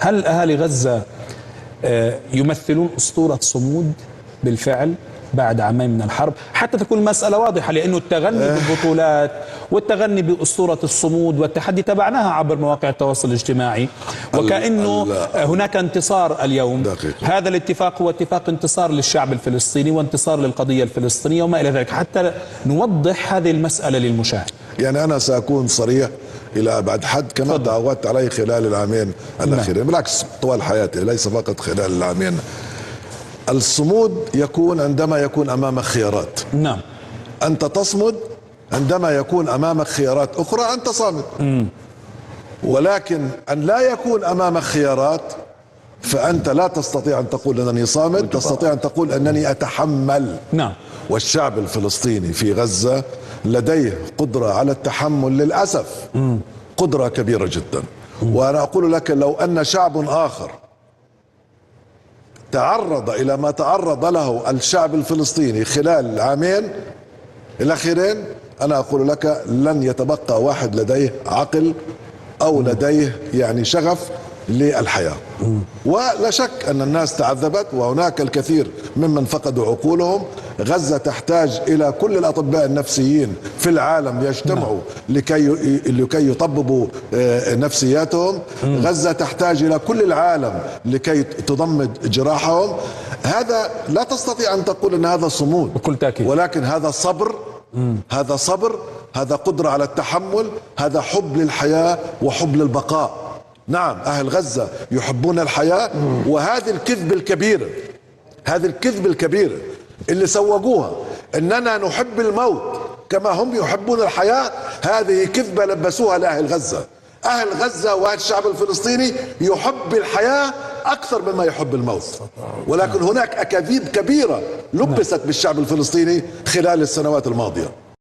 هل أهالي غزة يمثلون أسطورة صمود بالفعل بعد عامين من الحرب، حتى تكون المسألة واضحة؟ لأنه التغني بالبطولات والتغني بأسطورة الصمود والتحدي تبعناها عبر مواقع التواصل الاجتماعي، وكأنه هناك انتصار اليوم. هذا الاتفاق هو اتفاق انتصار للشعب الفلسطيني وانتصار للقضية الفلسطينية وما إلى ذلك، حتى نوضح هذه المسألة للمشاهد. يعني أنا سأكون صريح إلى أبعد حد كما تعودت عليه خلال العامين الأخيرين، بالعكس طوال حياتي ليس فقط خلال العامين. الصمود يكون عندما يكون أمامك خيارات. نعم. أنت تصمد عندما يكون أمامك خيارات أخرى أنت صامد. ولكن أن لا يكون أمامك خيارات فأنت لا تستطيع أن تقول أنني صامد، تستطيع أن تقول أنني أتحمل. نعم. والشعب الفلسطيني في غزة لديه قدرة على التحمل للأسف، قدرة كبيرة جدا. وأنا أقول لك لو أن شعب آخر تعرض إلى ما تعرض له الشعب الفلسطيني خلال العامين الأخيرين، أنا أقول لك لن يتبقى واحد لديه عقل أو لديه يعني شغف للحياة. ولا شك أن الناس تعذبت وهناك الكثير ممن فقدوا عقولهم. غزة تحتاج إلى كل الأطباء النفسيين في العالم يجتمعوا لكي يطببوا نفسياتهم. غزة تحتاج إلى كل العالم لكي تضمد جراحهم. هذا لا تستطيع أن تقول أن هذا صمود بكل تأكيد، ولكن هذا صبر. هذا صبر، هذا قدرة على التحمل، هذا حب للحياة وحب للبقاء. نعم، أهل غزة يحبون الحياة، وهذه الكذبة الكبيرة، هذه الكذبة الكبيرة اللي سوقوها أننا نحب الموت كما هم يحبون الحياة، هذه كذبة لبسوها لأهل غزة. أهل غزة والشعب الفلسطيني يحب الحياة أكثر مما يحب الموت، ولكن هناك أكاذيب كبيرة لبست بالشعب الفلسطيني خلال السنوات الماضية.